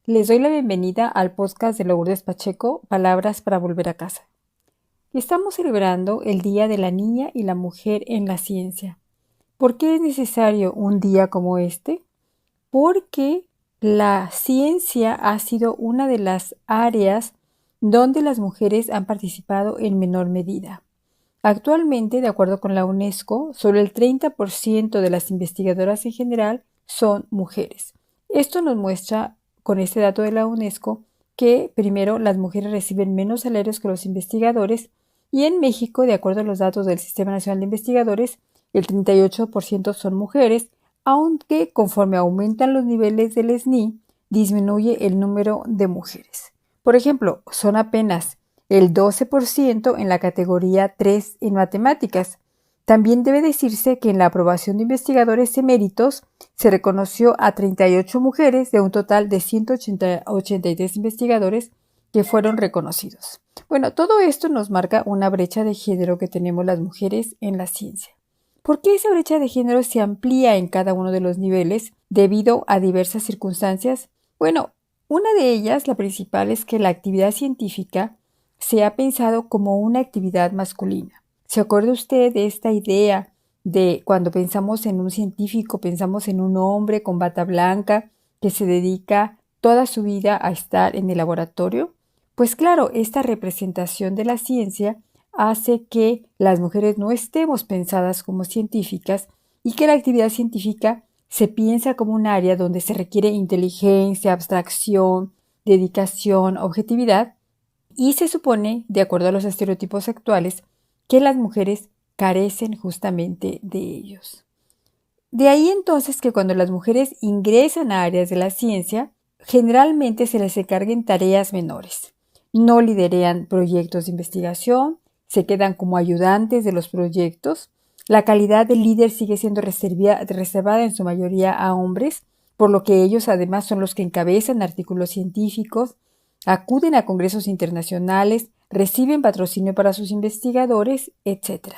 Les doy la bienvenida al podcast de Lourdes Pacheco, Palabras para volver a casa. Estamos celebrando el Día de la Niña y la Mujer en la Ciencia. ¿Por qué es necesario un día como este? Porque la ciencia ha sido una de las áreas donde las mujeres han participado en menor medida. Actualmente, de acuerdo con la UNESCO, solo el 30% de las investigadoras en general son mujeres. Esto nos muestra, con este dato de la UNESCO, que primero las mujeres reciben menos salarios que los investigadores y en México, de acuerdo a los datos del Sistema Nacional de Investigadores, el 38% son mujeres, aunque conforme aumentan los niveles del SNI, disminuye el número de mujeres. Por ejemplo, son apenas el 12% en la categoría 3 en matemáticas. También debe decirse que en la aprobación de investigadores eméritos se reconoció a 38 mujeres de un total de 183 investigadores que fueron reconocidos. Bueno, todo esto nos marca una brecha de género que tenemos las mujeres en la ciencia. ¿Por qué esa brecha de género se amplía en cada uno de los niveles debido a diversas circunstancias? Bueno, una de ellas, la principal, es que la actividad científica se ha pensado como una actividad masculina. ¿Se acuerda usted de esta idea de cuando pensamos en un científico, pensamos en un hombre con bata blanca que se dedica toda su vida a estar en el laboratorio? Pues claro, esta representación de la ciencia hace que las mujeres no estemos pensadas como científicas y que la actividad científica se piensa como un área donde se requiere inteligencia, abstracción, dedicación, objetividad, y se supone, de acuerdo a los estereotipos actuales, que las mujeres carecen justamente de ellos. De ahí entonces que cuando las mujeres ingresan a áreas de la ciencia, generalmente se les encarguen tareas menores. No lideran proyectos de investigación, se quedan como ayudantes de los proyectos. La calidad del líder sigue siendo reservada en su mayoría a hombres, por lo que ellos además son los que encabezan artículos científicos, acuden a congresos internacionales, reciben patrocinio para sus investigadores, etc.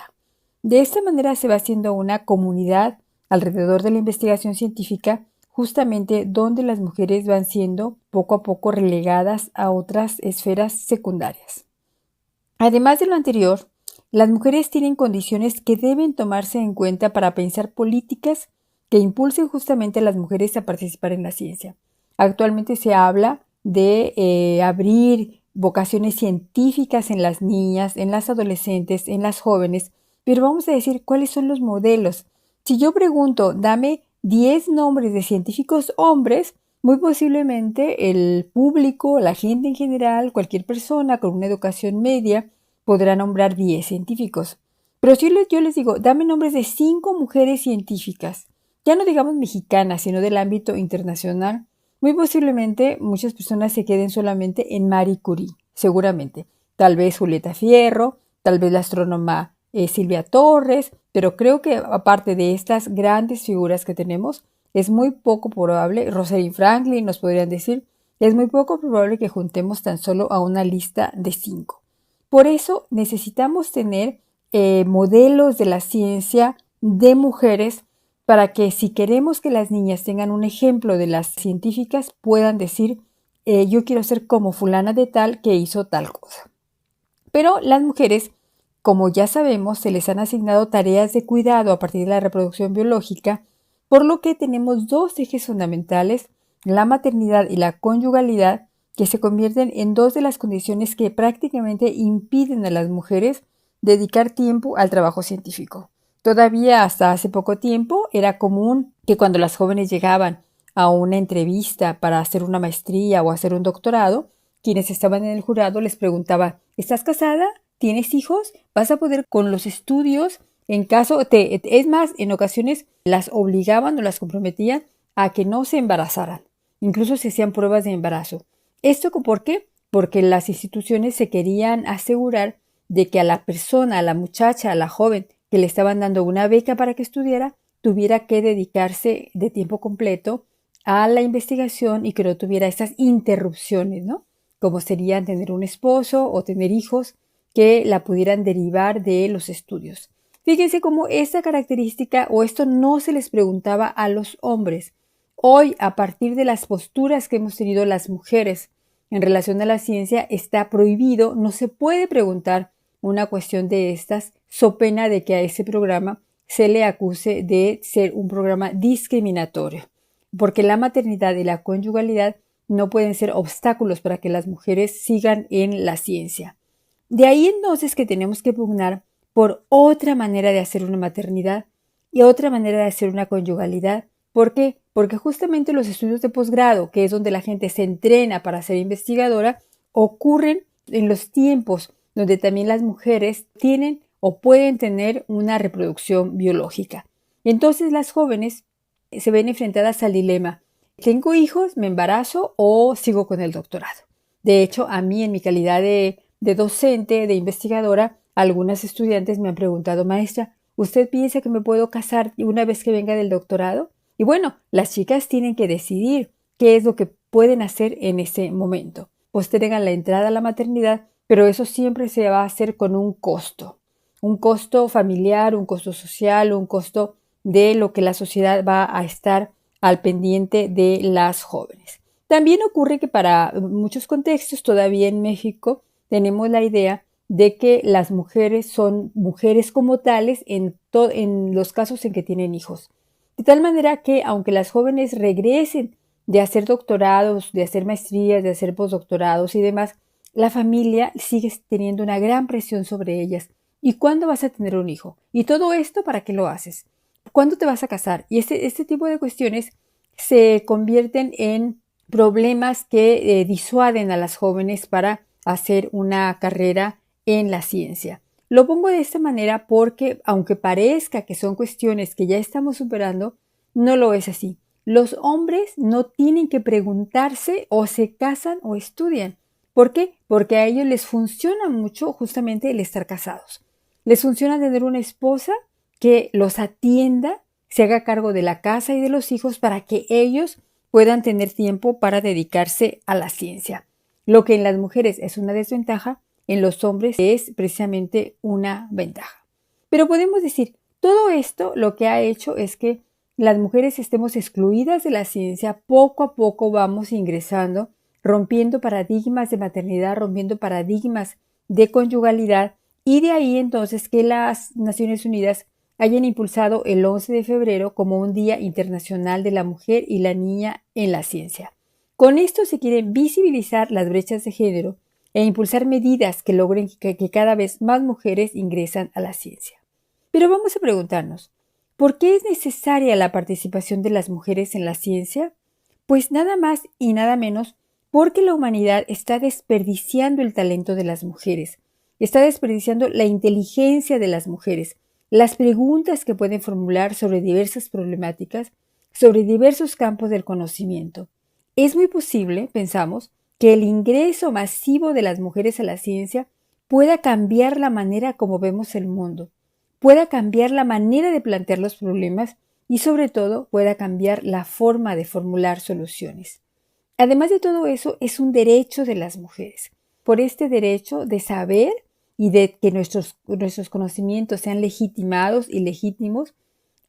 De esta manera se va haciendo una comunidad alrededor de la investigación científica, justamente donde las mujeres van siendo poco a poco relegadas a otras esferas secundarias. Además de lo anterior, las mujeres tienen condiciones que deben tomarse en cuenta para pensar políticas que impulsen justamente a las mujeres a participar en la ciencia. Actualmente se habla de abrir vocaciones científicas en las niñas, en las adolescentes, en las jóvenes, pero vamos a decir cuáles son los modelos. Si yo pregunto, dame 10 nombres de científicos hombres, muy posiblemente el público, la gente en general, cualquier persona con una educación media podrá nombrar 10 científicos. Pero si yo les digo, dame nombres de 5 mujeres científicas, ya no digamos mexicanas, sino del ámbito internacional, muy posiblemente muchas personas se queden solamente en Marie Curie, seguramente. Tal vez Julieta Fierro, tal vez la astrónoma Silvia Torres, pero creo que aparte de estas grandes figuras que tenemos, es muy poco probable, Rosalind Franklin nos podrían decir, es muy poco probable que juntemos tan solo a una lista de 5. Por eso necesitamos tener modelos de la ciencia de mujeres para que si queremos que las niñas tengan un ejemplo de las científicas, puedan decir, yo quiero ser como fulana de tal que hizo tal cosa. Pero las mujeres, como ya sabemos, se les han asignado tareas de cuidado a partir de la reproducción biológica, por lo que tenemos dos ejes fundamentales, la maternidad y la conyugalidad, que se convierten en dos de las condiciones que prácticamente impiden a las mujeres dedicar tiempo al trabajo científico. Todavía hasta hace poco tiempo era común que cuando las jóvenes llegaban a una entrevista para hacer una maestría o hacer un doctorado, quienes estaban en el jurado les preguntaban, ¿estás casada? ¿Tienes hijos? ¿Vas a poder con los estudios? Es más, en ocasiones las obligaban o las comprometían a que no se embarazaran. Incluso se hacían pruebas de embarazo. ¿Esto por qué? Porque las instituciones se querían asegurar de que a la persona, a la muchacha, a la joven que le estaban dando una beca para que estudiara, tuviera que dedicarse de tiempo completo a la investigación y que no tuviera estas interrupciones, ¿no? Como serían tener un esposo o tener hijos que la pudieran derivar de los estudios. Fíjense cómo esta característica o esto no se les preguntaba a los hombres. hoy, a partir de las posturas que hemos tenido las mujeres en relación a la ciencia, está prohibido, no se puede preguntar una cuestión de estas, so pena de que a ese programa se le acuse de ser un programa discriminatorio, porque la maternidad y la conyugalidad no pueden ser obstáculos para que las mujeres sigan en la ciencia. De ahí entonces que tenemos que pugnar por otra manera de hacer una maternidad y otra manera de hacer una conyugalidad. ¿Por qué? Porque justamente los estudios de posgrado, que es donde la gente se entrena para ser investigadora, ocurren en los tiempos donde también las mujeres tienen o pueden tener una reproducción biológica. Entonces las jóvenes se ven enfrentadas al dilema: ¿tengo hijos, me embarazo o sigo con el doctorado? De hecho, a mí, en mi calidad de docente, de investigadora, algunas estudiantes me han preguntado: maestra, ¿usted piensa que me puedo casar una vez que venga del doctorado? Y bueno, las chicas tienen que decidir qué es lo que pueden hacer en ese momento. Postergan la entrada a la maternidad, pero eso siempre se va a hacer con un costo familiar, un costo social, un costo de lo que la sociedad va a estar al pendiente de las jóvenes. También ocurre que para muchos contextos, todavía en México, tenemos la idea de que las mujeres son mujeres como tales en los casos en que tienen hijos. De tal manera que, aunque las jóvenes regresen de hacer doctorados, de hacer maestrías, de hacer postdoctorados y demás, la familia sigue teniendo una gran presión sobre ellas. ¿Y cuándo vas a tener un hijo? ¿Y todo esto para qué lo haces? ¿Cuándo te vas a casar? Y este tipo de cuestiones se convierten en problemas que disuaden a las jóvenes para hacer una carrera en la ciencia. Lo pongo de esta manera porque, aunque parezca que son cuestiones que ya estamos superando, no lo es así. Los hombres no tienen que preguntarse o se casan o estudian. ¿Por qué? Porque a ellos les funciona mucho justamente el estar casados. Les funciona tener una esposa que los atienda, se haga cargo de la casa y de los hijos para que ellos puedan tener tiempo para dedicarse a la ciencia. Lo que en las mujeres es una desventaja, en los hombres es precisamente una ventaja. Pero podemos decir, todo esto lo que ha hecho es que las mujeres estemos excluidas de la ciencia. Poco a poco vamos ingresando, rompiendo paradigmas de maternidad, rompiendo paradigmas de conyugalidad, y de ahí entonces que las Naciones Unidas hayan impulsado el 11 de febrero como un Día Internacional de la Mujer y la Niña en la Ciencia. Con esto se quieren visibilizar las brechas de género e impulsar medidas que logren que cada vez más mujeres ingresan a la ciencia. Pero vamos a preguntarnos, ¿por qué es necesaria la participación de las mujeres en la ciencia? Pues nada más y nada menos porque la humanidad está desperdiciando el talento de las mujeres, está desperdiciando la inteligencia de las mujeres, las preguntas que pueden formular sobre diversas problemáticas, sobre diversos campos del conocimiento. Es muy posible, pensamos, que el ingreso masivo de las mujeres a la ciencia pueda cambiar la manera como vemos el mundo, pueda cambiar la manera de plantear los problemas y sobre todo pueda cambiar la forma de formular soluciones. Además de todo eso, es un derecho de las mujeres. Por este derecho de saber y de que nuestros conocimientos sean legitimados y legítimos,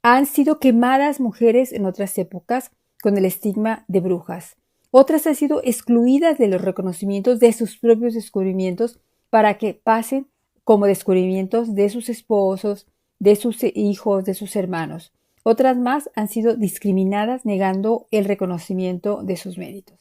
han sido quemadas mujeres en otras épocas con el estigma de brujas. Otras han sido excluidas de los reconocimientos de sus propios descubrimientos para que pasen como descubrimientos de sus esposos, de sus hijos, de sus hermanos. Otras más han sido discriminadas negando el reconocimiento de sus méritos.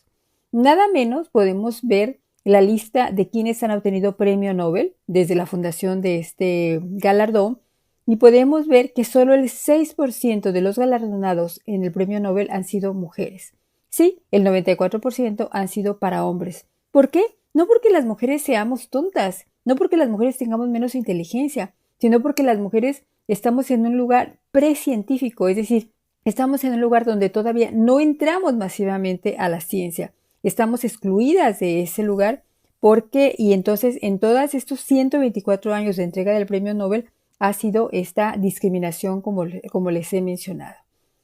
Nada menos podemos ver la lista de quienes han obtenido premio Nobel desde la fundación de este galardón y podemos ver que solo el 6% de los galardonados en el premio Nobel han sido mujeres. Sí, el 94% han sido para hombres. ¿Por qué? No porque las mujeres seamos tontas, no porque las mujeres tengamos menos inteligencia, sino porque las mujeres estamos en un lugar precientífico, es decir, estamos en un lugar donde todavía no entramos masivamente a la ciencia. Estamos excluidas de ese lugar porque, y entonces en todos estos 124 años de entrega del premio Nobel ha sido esta discriminación como les he mencionado.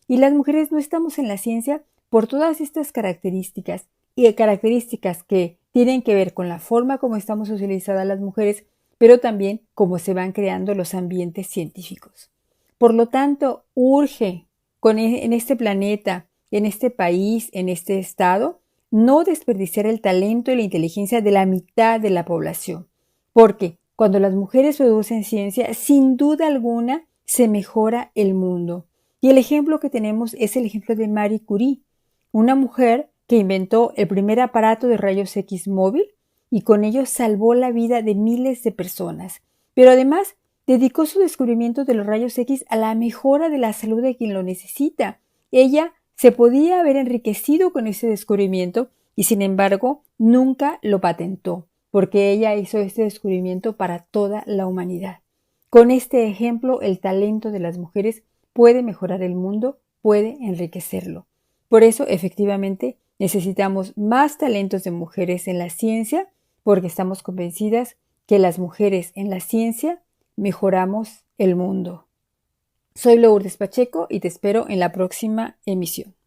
Y las mujeres no estamos en la ciencia por todas estas características y características que tienen que ver con la forma como estamos socializadas las mujeres, pero también cómo se van creando los ambientes científicos. Por lo tanto, urge en este planeta en este país, en este estado, no desperdiciar el talento y la inteligencia de la mitad de la población. Porque cuando las mujeres producen ciencia, sin duda alguna, se mejora el mundo. Y el ejemplo que tenemos es el ejemplo de Marie Curie, una mujer que inventó el primer aparato de rayos X móvil y con ello salvó la vida de miles de personas. Pero además dedicó su descubrimiento de los rayos X a la mejora de la salud de quien lo necesita. Ella se podía haber enriquecido con ese descubrimiento y sin embargo nunca lo patentó, porque ella hizo este descubrimiento para toda la humanidad. Con este ejemplo, el talento de las mujeres puede mejorar el mundo, puede enriquecerlo. Por eso, efectivamente, necesitamos más talentos de mujeres en la ciencia, porque estamos convencidas que las mujeres en la ciencia mejoramos el mundo. Soy Lourdes Pacheco y te espero en la próxima emisión.